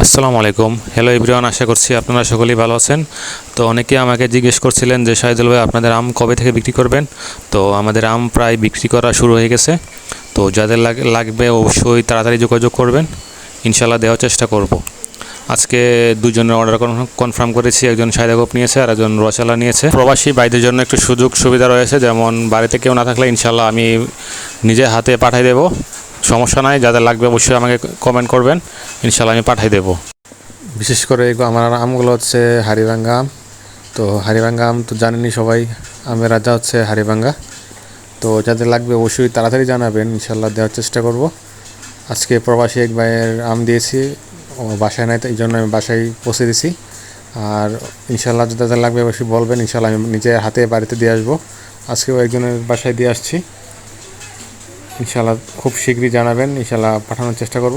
আসসালামু আলাইকুম। Hello everyone, আশা করছি আপনারা সকলেই ভালো আছেন। তো অনেকে আমাকে জিজ্ঞেস করছিলেন যে শাহিদুল ভাই আপনাদের আম কবে থেকে বিক্রি করবেন। তো আমাদের আম প্রায় বিক্রি করা শুরু হয়ে গেছে। তো যাদের লাগবে অবশ্যই তাড়াতাড়ি যোগাযোগ করবেন, ইনশাল্লাহ দেওয়ার চেষ্টা করব। আজকে দুজনের অর্ডার কনফার্ম করেছি, একজন শাহিদা গোপ নিয়েছে আর একজন রসালা নিয়েছে। প্রবাসী ভাইদের জন্য একটু সুযোগ সুবিধা রয়েছে, যেমন বাড়িতে কেউ না থাকলে ইনশাল্লাহ আমি নিজে হাতে পাঠিয়ে দেবো, সমস্যা নাই। যাদের লাগবে অবশ্যই আমাকে কমেন্ট করবেন, ইনশাল্লাহ আমি পাঠিয়ে দেবো। বিশেষ করে আমার আমগুলো হচ্ছে হাড়িভাঙ্গা আম। তো হাড়িভাঙ্গা আম তো জানেনই সবাই, আমের রাজা হচ্ছে হাড়িভাঙ্গা। তো যাদের লাগবে অবশ্যই তাড়াতাড়ি জানাবেন, ইনশাল্লাহ দেওয়ার চেষ্টা করব। আজকে প্রবাসী এক ভাইয়ের আম দিয়েছি, ও বাসায় নাই, এই জন্য আমি বাসায় পৌঁছে দিছি। আর ইনশাল্লাহ যাদের লাগবে অবশ্যই বলবেন, ইনশাল্লাহ আমি নিজে হাতে বাড়িতে দিয়ে আসবো। আজকেও একজনের বাসায় দিয়ে আসছি, ইনশাল্লাহ খুব শীঘ্রই জানাবেন, ইনশাল্লাহ পাঠানোর চেষ্টা করব।